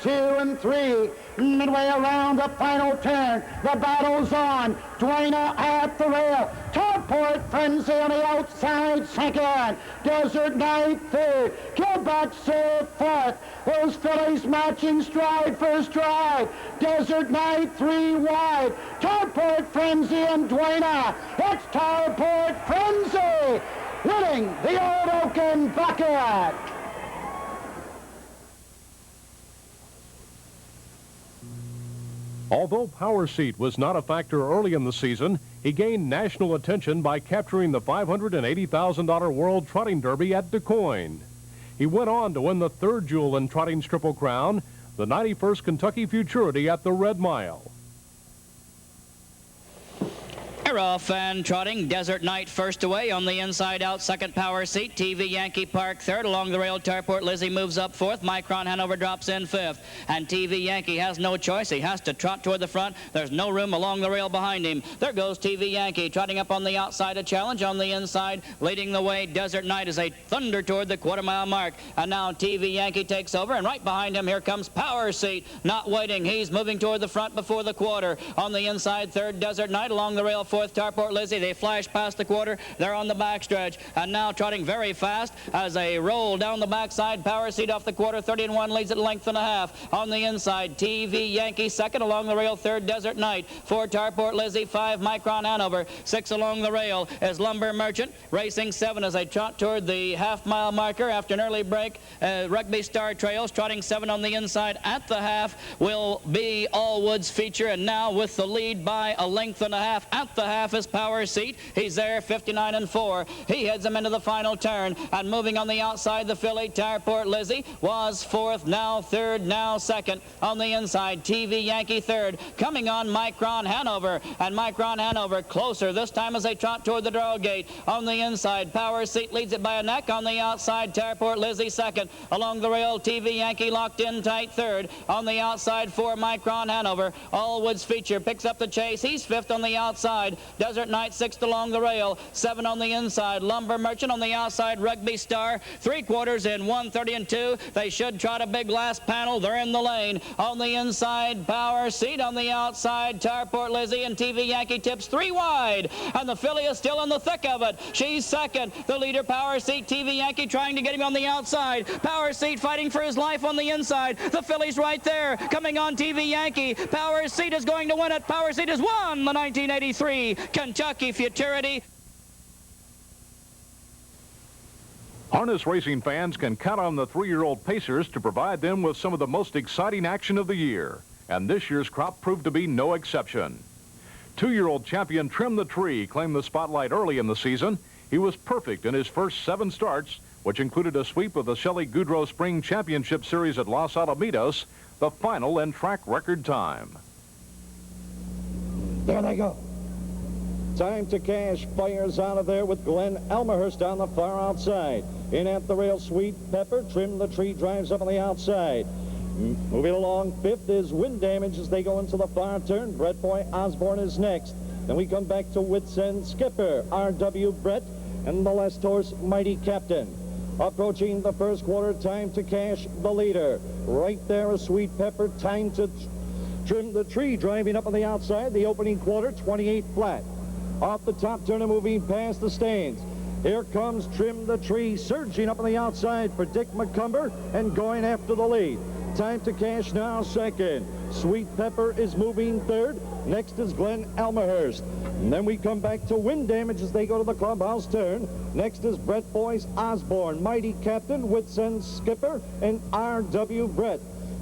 2 and 3. Midway around the final turn, the battle's on. Dwayna at the rail. Topport Frenzy on the outside second. Desert Knight third. Killback Surf fourth. Those fillies matching stride for stride. Desert Knight 3 wide. Topport Frenzy and Dwayna. It's Topport Frenzy winning the Old Oaken Bucket. Although Power Seat was not a factor early in the season, he gained national attention by capturing the $580,000 World Trotting Derby at Du Quoin. He went on to win the third jewel in Trotting's Triple Crown, the 91st Kentucky Futurity at the Red Mile. They're off and trotting. Desert Knight first away on the inside out. Second Power Seat. TV Yankee Park third. Along the rail, Tarport Lizzie moves up fourth. Micron Hanover drops in fifth. And TV Yankee has no choice. He has to trot toward the front. There's no room along the rail behind him. There goes TV Yankee trotting up on the outside. A challenge on the inside. Leading the way, Desert Knight is a thunder toward the quarter-mile mark. And now TV Yankee takes over. And right behind him, here comes Power Seat. Not waiting. He's moving toward the front before the quarter. On the inside, third Desert Knight. Along the rail, fourth Tarport Lizzie. They flash past the quarter. They're on the backstretch. And now trotting very fast as they roll down the backside. Power Seat off the quarter. 30-1 leads at length and a half. On the inside, TV Yankee second. Along the rail, third Desert Knight. Four Tarport Lizzie. Five Micron Hanover. Six along the rail is Lumber Merchant. Racing seven as they trot toward the half-mile marker after an early break. Rugby Star Trails trotting seven on the inside at the half will be Allwood's Feature. And now with the lead by a length and a half at the half is Power Seat. He's there 59-4. He heads him into the final turn. And moving on the outside, the filly Tarport Lizzie was fourth, now third, now second. On the inside, TV Yankee third. Coming on Micron Hanover. And Micron Hanover closer this time as they trot toward the draw gate. On the inside, Power Seat leads it by a neck. On the outside, Tarport Lizzie second. Along the rail, TV Yankee locked in tight third. On the outside, four Micron Hanover. Allwood's Feature picks up the chase. He's fifth on the outside. Desert Knight sixth along the rail. Seven on the inside. Lumber Merchant on the outside. Rugby Star. 3/4 in 1:30-2. They should trot a big last panel. They're in the lane. On the inside, Power Seat. On the outside, Tarport Lizzie and TV Yankee tips three wide. And the filly is still in the thick of it. She's second. The leader, Power Seat. TV Yankee trying to get him on the outside. Power Seat fighting for his life on the inside. The filly's right there. Coming on TV Yankee. Power Seat is going to win it. Power Seat has won the 1983 Kentucky Futurity. Harness racing fans can count on the 3-year-old Pacers to provide them with some of the most exciting action of the year. And this year's crop proved to be no exception. 2-year-old champion Trim the Tree claimed the spotlight early in the season. He was perfect in his first 7 starts, which included a sweep of the Shelley Goudreau Spring Championship Series at Los Alamitos, the final and track record time. There they go. Time to Cash fires out of there with Glenn Elmerhurst on the far outside. In at the rail, Sweet Pepper. Trim the Tree drives up on the outside. Moving along, fifth is Wind Damage as they go into the far turn. Brett Boy Osborne is next. Then we come back to Wits End Skipper, R.W. Brett, and the last horse, Mighty Captain. Approaching the first quarter, Time to Cash, the leader. Right there is Sweet Pepper. Time to Trim the Tree driving up on the outside. The opening quarter, 28 flat. Off the top turn and moving past the stands. Here comes Trim the Tree surging up on the outside for Dick McCumber and going after the lead. Time to Cash now second. Sweet Pepper is moving third. Next is Glenn Elmerhurst. And then we come back to Wind Damage as they go to the clubhouse turn. Next is Brett Boyce Osborne, Mighty Captain, Wits End Skipper, and R.W. Brett.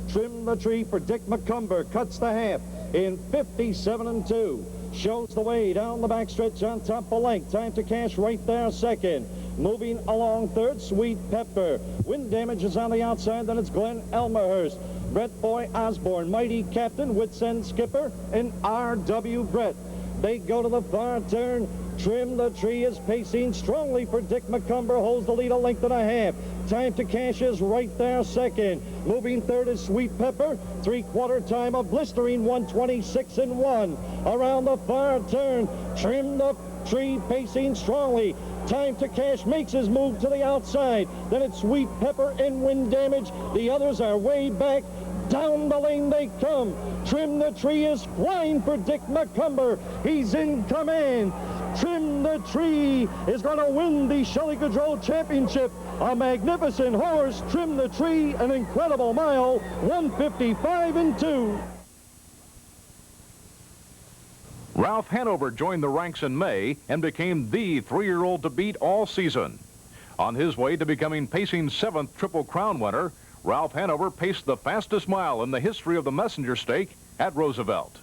Trim the Tree for Dick McCumber cuts the half in 57-2. Shows the way down the backstretch on top of length. Time to Cash right there second. Moving along third, Sweet Pepper. Wind Damage is on the outside, then it's Glenn Elmerhurst. Brett Boy Osborne, Mighty Captain, Wits End Skipper, and R.W. Brett. They go to the far turn. Trim the Tree is pacing strongly for Dick McCumber, holds the lead a length and a half. Time to Cash is right there second. Moving third is Sweet Pepper. 3/4 time of blistering 1:26-1. Around the far turn, Trim the Tree pacing strongly. Time to Cash makes his move to the outside. Then it's Sweet Pepper and Wind Damage. The others are way back. Down the lane they come. Trim the Tree is flying for Dick McCumber. He's in command. Trim the Tree is going to win the Shelley Goudreau Championship. A magnificent horse, Trim the Tree, an incredible mile, 1:55.2. Ralph Hanover joined the ranks in May and became the 3-year-old to beat all season. On his way to becoming Pacing's 7th Triple Crown winner, Ralph Hanover paced the fastest mile in the history of the Messenger Stake at Roosevelt.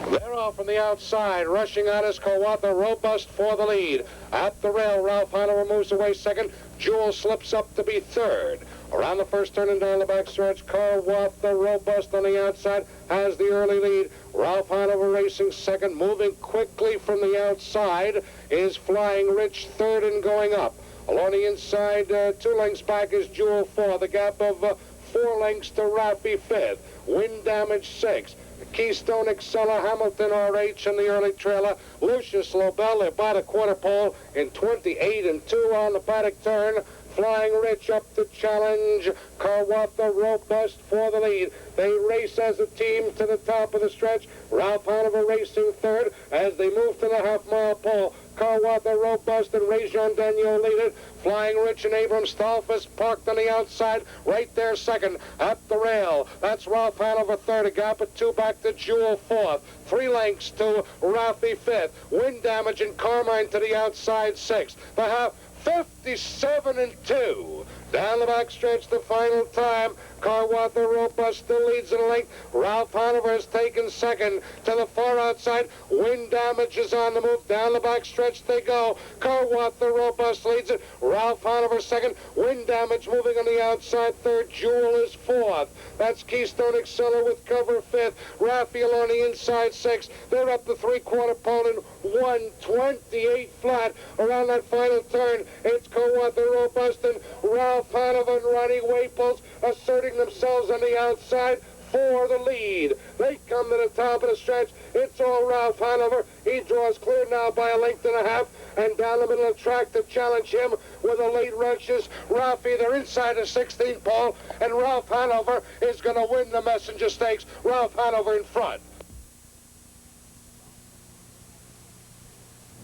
They're off from the outside. Rushing out is Kawatha, robust for the lead. At the rail, Ralph Hanover moves away second. Jewel slips up to be third. Around the first turn and down the back stretch, Kawatha, robust on the outside, has the early lead. Ralph Hanover racing second, moving quickly from the outside, is Flying Rich third and going up. Along the inside, 2 lengths back is Jewel fourth. The gap of 4 lengths to Raffy fifth. Wind Damage sixth. Keystone Excella, Hamilton RH in the early trailer. Lucius Lobel, they're by the quarter pole in 28.2 on the paddock turn. Flying Rich up to challenge. Kawatha, robust for the lead. They race as a team to the top of the stretch. Ralph Hanover racing third as they move to the half-mile pole. Kawatha, robust, and Rajon Daniel lead it. Flying Rich and Abram Stolfus parked on the outside, right there second at the rail. That's Ralph Hanover third, a gap of 2 back to Jewel fourth. 3 lengths to Raffy fifth. Wind Damage and Carmine to the outside sixth. The half 57.2. Down the back stretch, the final time. Kawatha, robust, still leads in a length. Ralph Hanover has taken second to the far outside. Wind Damage is on the move. Down the back stretch they go. Kawatha, robust, leads it. Ralph Hanover second. Wind Damage moving on the outside third. Jewel is fourth. That's Keystone Excella with cover fifth. Raphael on the inside sixth. They're up the 3/4 pole in 1:28 flat. Around that final turn, it's Kawatha, robust, and Ralph Hanover and Ronnie Waples asserting themselves on the outside for the lead. They come to the top of the stretch. It's all Ralph Hanover. He draws clear now by a length and a half, and down the middle of the track to challenge him with the late rushes. Raffy, they're inside the 16th pole, and Ralph Hanover is going to win the Messenger Stakes. Ralph Hanover in front.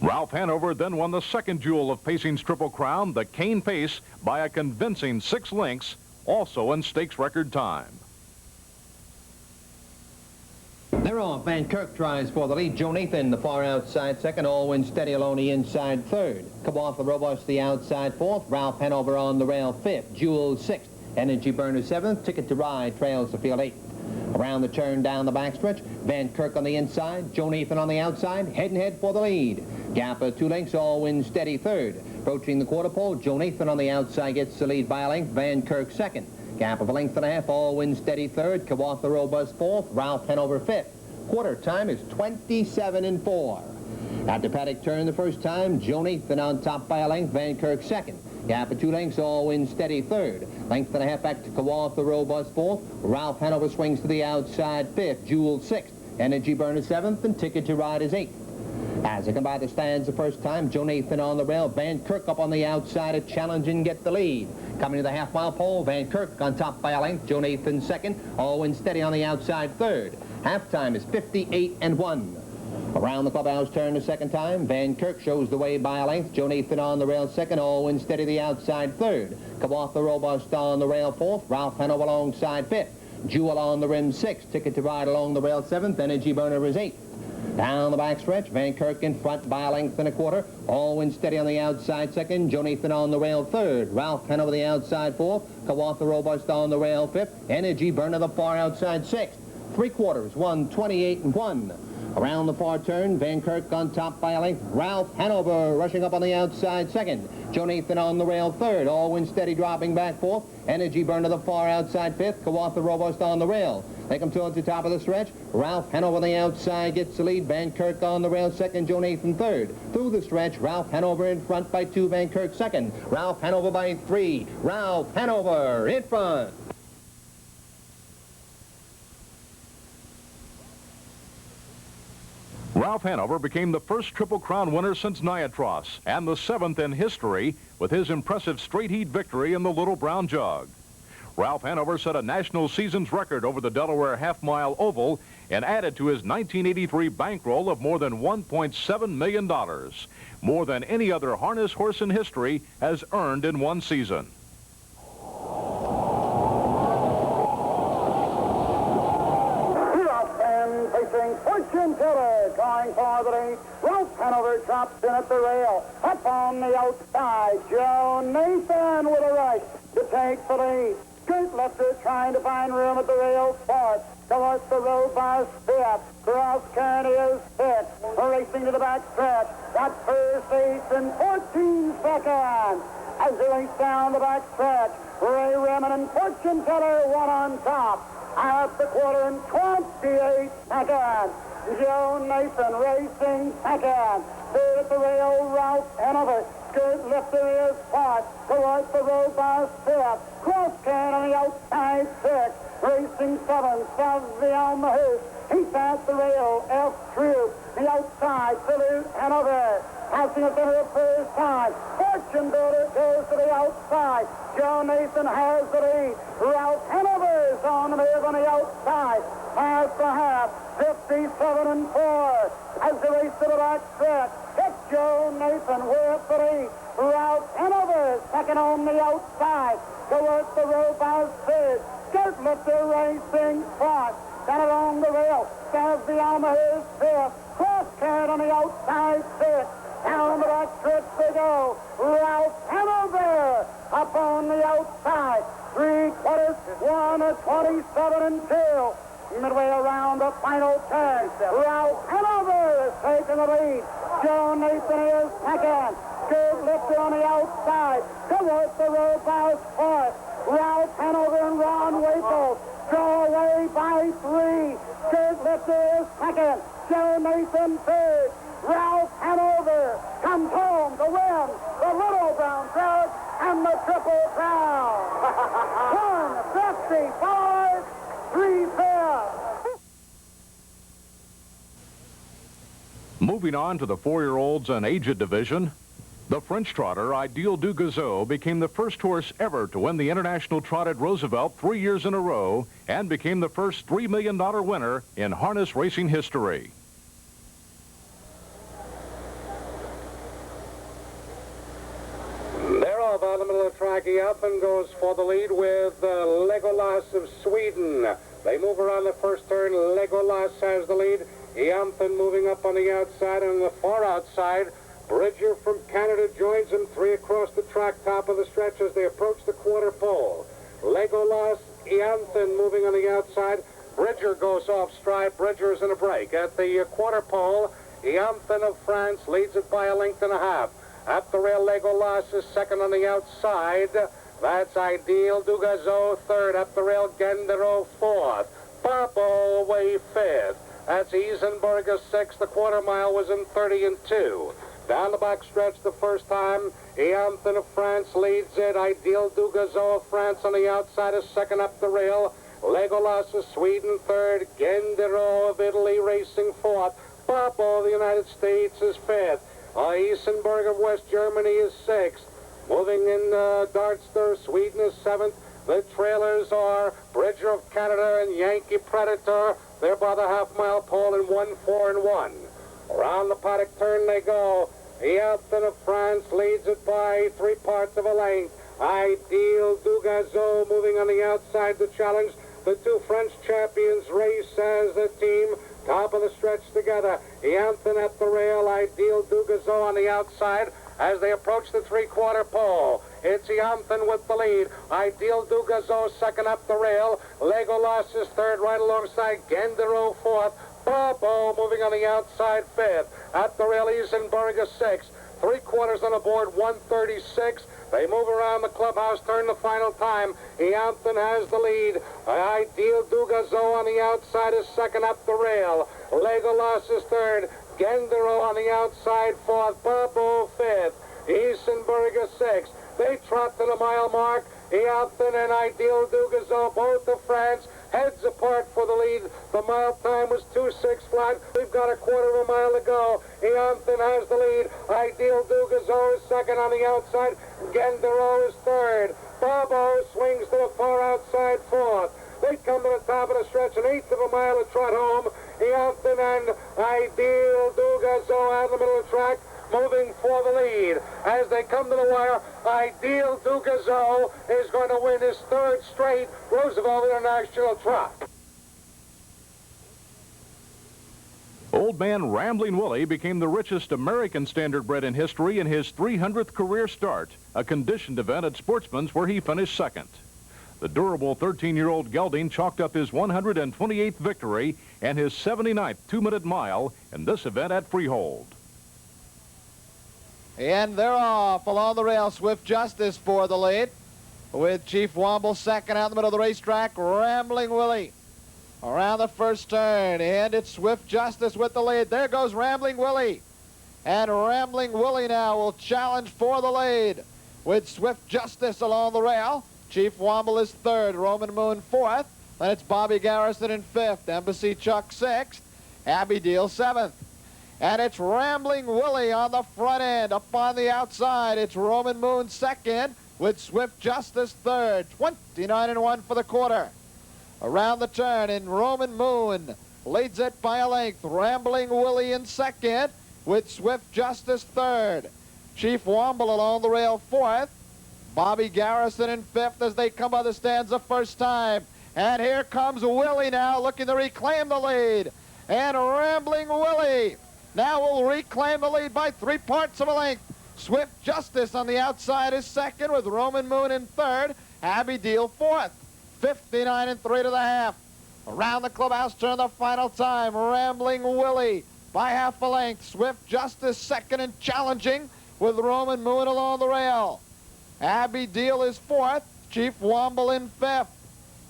Ralph Hanover then won the second jewel of Pacing's Triple Crown, the Cane Pace, by a convincing 6 lengths, also in stakes record time. They're off. Van Kirk tries for the lead. Joe Nathan, the far outside second. Allwyn steady along the inside third. Kawatha, robust, the outside fourth. Ralph Hanover on the rail fifth. Jewel sixth. Energy Burner seventh. Ticket to Ride trails the field eighth. Around the turn down the backstretch, Van Kirk on the inside, Joe Nathan on the outside, head and head for the lead. Gap of 2 lengths, Allwyn steady third. Approaching the quarter pole, Joe Nathan on the outside gets the lead by a length, Van Kirk second. Gap of a length and a half, Allwyn steady third, Kawatha, robust fourth, Ralph Hanover fifth. Quarter time is 27.4. At the paddock turn the first time, Joe Nathan on top by a length, Van Kirk second. Gap of 2 lengths, Allwyn steady third. Length and a half back to Kawatha, robust fourth. Ralph Hanover swings to the outside fifth. Jewel sixth. Energy Burner seventh, and Ticket to Ride is eighth. As they come by the stands the first time, Joe Nathan on the rail. Van Kirk up on the outside to challenge and get the lead. Coming to the half-mile pole, Van Kirk on top by a length. Joe Nathan second. Allwyn steady on the outside third. Halftime is 58.1. Around the clubhouse turn the second time, Van Kirk shows the way by a length. Joe Nathan on the rail second, Allwyn steady the outside third. Kawatha, robust on the rail fourth, Ralph Hanover alongside fifth. Jewel on the rim sixth, Ticket to Ride along the rail seventh, Energy Burner is eighth. Down the backstretch, Van Kirk in front by a length and a quarter. Allwyn steady on the outside second, Joe Nathan on the rail third. Ralph Hanover the outside fourth, Kawatha, robust on the rail fifth. Energy Burner the far outside sixth. 3/4, 1:28.1. Around the far turn, Van Kirk on top by a length. Ralph Hanover rushing up on the outside second. Joe Nathan on the rail third. Allwyn steady dropping back fourth. Energy Burner the far outside fifth. Kawatha, robust on the rail. They come towards the top of the stretch. Ralph Hanover on the outside gets the lead. Van Kirk on the rail second. Joe Nathan third. Through the stretch, Ralph Hanover in front by 2. Van Kirk second. Ralph Hanover by 3. Ralph Hanover in front. Ralph Hanover became the first Triple Crown winner since Niatros, and the 7th in history with his impressive straight heat victory in the Little Brown Jug. Ralph Hanover set a national seasons record over the Delaware half-mile oval and added to his 1983 bankroll of more than $1.7 million, more than any other harness horse in history has earned in one season. Facing Fortune Teller, trying for the lead. Ralph Hanover drops in at the rail. Up on the outside, Joe Nathan with a rush to take the lead. Skirt lifter trying to find room at the rail fourth. Towards the robust fifth. Cross Kearney is sixth. Racing to the back stretch. Got first ace in 14 seconds. As they race down the back stretch, Ray Rimmon and Fortune Teller one on top. At the quarter in 28 seconds. Joe Nathan racing second. Third at the rail, Ralph Hanover. Skirt lifter is fourth. Towards the robust fifth. Cross can on the outside sixth. Racing seventh. Savion the Hoose. He's at the rail. F. Troop. The outside. Salute Hanover. Passing the center the first time. Fortune Builder goes to the outside. Joe Nathan has the lead. Ralph Hanover is on the move on the outside. Pass the half. 57-4. As the race to the back stretch. It's Joe Nathan with the lead. Ralph Hanover second on the outside. Towards the robust third. Skirt lifter racing fourth. Then along the rail. Savion is fifth. Cross card on the outside sixth. Down the back stretch they go. Ralph Hanover up on the outside. 3/4, 1:27-2. Midway around the final turn. Ralph Hanover is taking the lead. Joe Nathan is second. Skirt lifter on the outside. Towards the robust fourth. Ralph Hanover and Ron Waples draw away by 3. Skirt lifter is second. Joe Nathan third. Ralph Hanover comes home to win the Little Brown Trout and the Triple Crown. 155, 3/5. Moving on to the 4-year-olds and aged division, the French trotter Ideal du Goudreau became the first horse ever to win the International Trot at Roosevelt 3 years in a row and became the first $3 million winner in harness racing history. Down the middle of the track, he up and goes for the lead with Legolas of Sweden. They move around the first turn. Legolas has the lead. Eamthen moving up on the outside, and on the far outside, Bridger from Canada joins him. 3 across the track, top of the stretch as they approach the quarter pole. Legolas, Eamthen moving on the outside. Bridger goes off stride. Bridger is in a break. At the quarter pole, Eamthen of France leads it by 1.5 lengths. At the rail, Legolas is second on the outside. That's Ideal du Goudreau third. Up the rail, Goudreau fourth. Bobo away fifth. That's Isenberger sixth. The quarter mile was in 30-2. Down the back stretch the first time, Eamthen of France leads it. Ideal du Goudreau of France on the outside is second up the rail. Legolas of Sweden third. Goudreau of Italy racing fourth. Bobo of the United States is fifth. Isenberg of West Germany is sixth. Moving in Dartster, Sweden is seventh. The trailers are Bridger of Canada and Yankee Predator. They're by the half-mile pole in 1-4-1. Around the paddock turn they go. Eamthen of France leads it by 3/4 of a length. Ideal du Goudreau moving on the outside to challenge. The 2 French champions race as a team. Top of the stretch together. Eamthen at the rail. Ideal du Goudreau on the outside as they approach the 3/4 pole. It's Eamthen with the lead. Ideal du Goudreau second up the rail. Legolas is third right alongside. Goudreau fourth. Bobo moving on the outside fifth. At the rail, Isenberg is sixth. 3/4 on the board, 1:36. They move around the clubhouse, turn the final time. Eamthen has the lead. Ideal du Goudreau on the outside is second up the rail. Legolas is third. Goudreau on the outside fourth. Bobo fifth. Isenberg is sixth. They trot to the mile mark. Eamthen and Ideal du Goudreau, both of France, heads apart for the lead. The mile time was 2:06 flat. We've got a 1/4 of a mile to go. Eamthen has the lead. Ideal du Goudreau is second on the outside. Goudreau is third. Bravo swings to the far outside fourth. They come to the top of the stretch, an eighth of a mile to trot home. Eonton and Ideal Dugazo out in the middle of the track, moving for the lead. As they come to the wire, Ideal Dugazo is going to win his third straight Roosevelt International Trot. Old Man Rambling Willie became the richest American standardbred in history in his 300th career start, a conditioned event at Sportsman's where he finished second. The durable 13-year-old gelding chalked up his 128th victory and his 79th two-minute mile in this event at Freehold. And they're off along the rail. Swift Justice for the lead, with Chief Waples second out in the middle of the racetrack. Rambling Willie around the first turn, and it's Swift Justice with the lead. There goes Rambling Willie, and Rambling Willie now will challenge for the lead with Swift Justice along the rail. Chief Waples is third, Roman Moon fourth, then it's Bobby Garrison in fifth, Embassy Chuck sixth, Abby Deal seventh. And it's Rambling Willie on the front end. Up on the outside, it's Roman Moon second with Swift Justice third. 29-1 for the quarter. Around the turn, and Roman Moon leads it by a length. Rambling Willie in second with Swift Justice third. Chief Waples along the rail fourth. Bobby Garrison in fifth as they come by the stands the first time. And here comes Willie now looking to reclaim the lead. And Rambling Willie now will reclaim the lead by 3/4 of a length. Swift Justice on the outside is second with Roman Moon in third. Abby Deal fourth. 59-3 to the half. Around the clubhouse turn the final time. Rambling Willie by half a length. Swift Justice second and challenging with Roman Moon along the rail. Abby Deal is fourth. Chief Waples in fifth.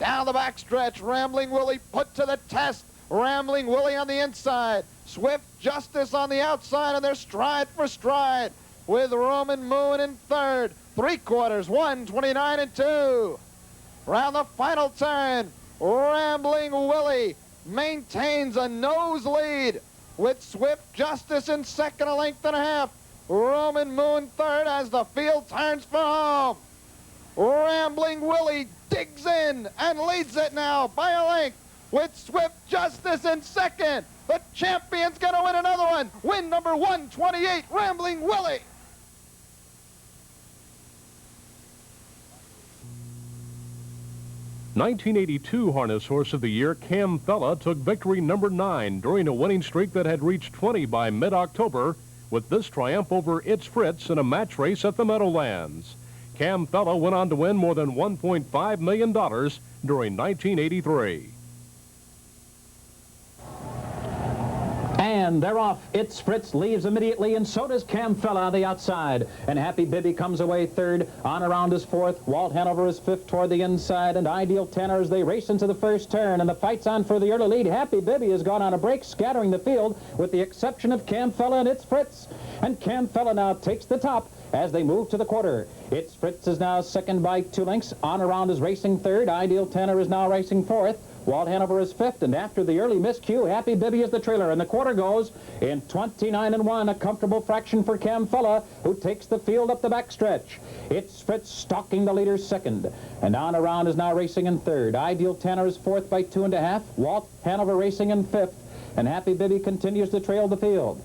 Down the backstretch, Rambling Willie put to the test. Rambling Willie on the inside. Swift Justice on the outside, and they're stride for stride with Roman Moon in third. 3/4, 129-2. Round the final turn, Rambling Willie maintains a nose lead with Swift Justice in second, a length and a half. Roman Moon third as the field turns for home. Rambling Willie digs in and leads it now by a length with Swift Justice in second. The champion's going to win another one. Win number 128, Rambling Willie. '82 Harness Horse of the Year, Cam Fella, took victory number 9 during a winning streak that had reached 20 by mid-October with this triumph over It's Fritz in a match race at the Meadowlands. Cam Fella went on to win more than $1.5 million during 1983. And they're off. It's Fritz leaves immediately, and so does Cam Fella on the outside. And Happy Bibby comes away third. On around is fourth. Walt Hanover is fifth toward the inside. And Ideal Tanner as they race into the first turn. And the fight's on for the early lead. Happy Bibby has gone on a break, scattering the field, with the exception of Cam Fella and It's Fritz. And Cam Fella now takes the top as they move to the quarter. It's Fritz is now second by 2 lengths. On around is racing third. Ideal Tanner is now racing fourth. Walt Hanover is fifth, and after the early miscue, Happy Bibby is the trailer, and the quarter goes in 29-1, a comfortable fraction for Cam Fella, who takes the field up the backstretch. It's Fritz stalking the leader second, and on around is now racing in third. Ideal Tanner is fourth by 2.5. Walt Hanover racing in fifth, and Happy Bibby continues to trail the field.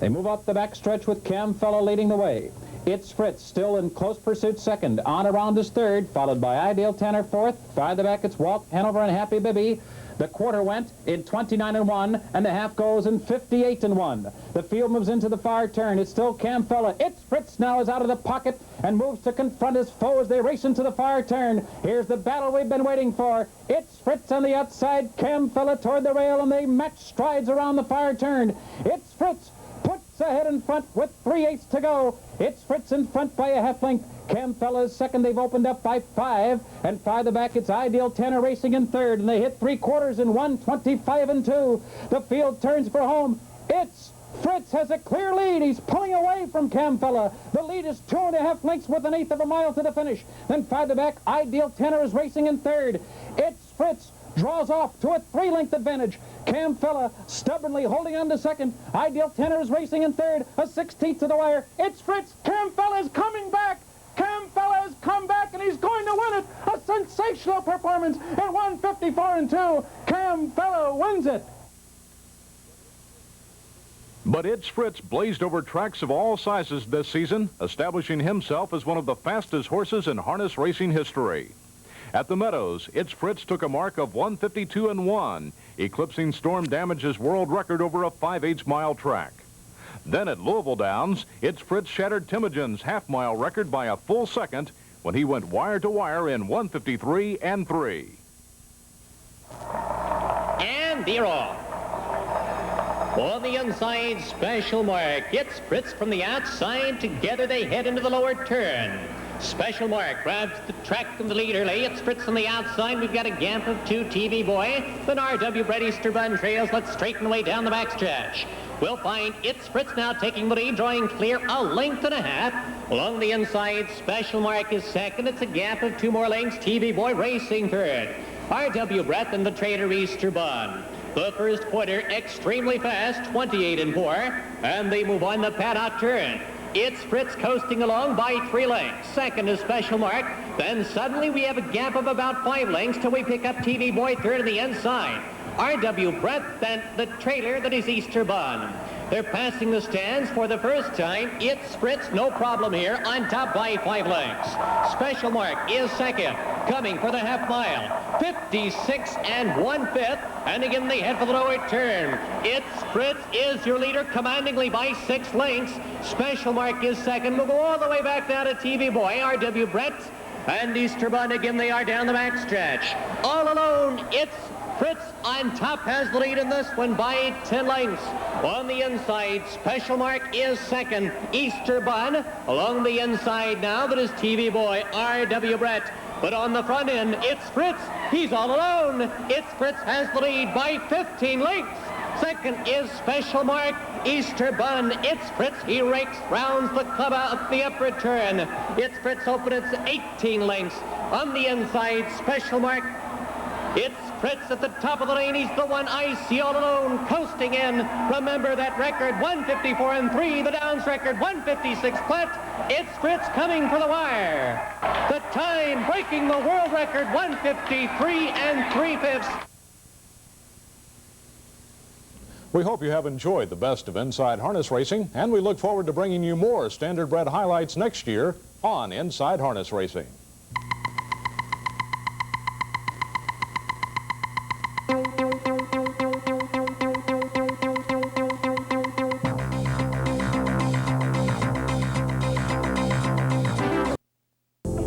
They move up the backstretch with Cam Fella leading the way. It's Fritz still in close pursuit second. On around is third, followed by Ideal Tanner fourth. Farther back it's Walt Hanover and Happy Bibby. The quarter went in 29-1, and the half goes in 58-1. The field moves into the far turn. It's still Cam Fella. It's Fritz now is out of the pocket and moves to confront his foe as they race into the far turn. Here's the battle we've been waiting for. It's Fritz on the outside, Cam Fella toward the rail, and they match strides around the far turn. It's Fritz puts ahead in front with 3/8 to go. It's Fritz in front by a half length. Cam Fella is second. They've opened up by 5. And farther back, it's Ideal Tanner racing in third. And they hit 3/4 in 1:25-2. The field turns for home. It's Fritz has a clear lead. He's pulling away from Cam Fella. The lead is 2.5 lengths with 1/8 of a mile to the finish. Then farther back, Ideal Tanner is racing in third. It's Fritz draws off to a 3-length advantage. Cam Fella stubbornly holding on to second. Ideal Tanner is racing in third, a 16th to the wire. It's Fritz. Cam Fella is coming back. Cam Fella is come back, and he's going to win it. A sensational performance at 1:54 2. Cam Fella wins it. But It's Fritz blazed over tracks of all sizes this season, establishing himself as one of the fastest horses in harness racing history. At the Meadows, It's Fritz took a mark of 1:52 1, eclipsing Storm Damage's world record over a 5/8 mile track. Then at Louisville Downs, It's Fritz shattered Timogen's half-mile record by a full second when he went wire to wire in 1:53 3. And they're off. On the inside, Special Mark. It's Fritz from the outside. Together they head into the lower turn. Special Mark grabs the track from the lead early. It's Fritz on the outside. We've got a gap of 2, TV Boy. Then RW Brett Easterbun trails. Let's straighten away down the backstretch. We'll find It's Fritz now taking the lead, drawing clear a length and a half. Along the inside, Special Mark is second. It's a gap of 2 more lengths. TV Boy racing third. RW Brett and the Trader Easterbun. The first pointer extremely fast, 28 4, and they move on the paddock turn. It's Fritz coasting along by 3 lengths. Second is Special Mark. Then suddenly we have a gap of about 5 lengths till we pick up TV Boy third on the inside. RW Brett, then the trailer that is Easterbun. They're passing the stands for the first time. It's Fritz, no problem here, on top by 5 lengths. Special Mark is second, coming for the half mile. 56 1/5, and again they head for the lower turn. It's Fritz is your leader, commandingly by 6 lengths. Special Mark is second. We'll go all the way back down to TV Boy, RW Brett, and Easterbun again. They are down the backstretch. All alone, it's Fritz on top has the lead in this one by 10 lengths. On the inside, Special Mark is second. Easterbun along the inside now. That is TV Boy, RW Brett. But on the front end, it's Fritz. He's all alone. It's Fritz has the lead by 15 lengths. Second is Special Mark. Easterbun. It's Fritz. He rakes, rounds the club out the upper turn. It's Fritz open. It's 18 lengths. On the inside, Special Mark. It's Fritz at the top of the lane. He's the one I see all alone, coasting in. Remember that record, 1:54 3. The Downs record, 1:56 flat. It's Fritz coming for the wire. The time breaking the world record, 1:53 3/5. We hope you have enjoyed the best of Inside Harness Racing, and we look forward to bringing you more standardbred highlights next year on Inside Harness Racing.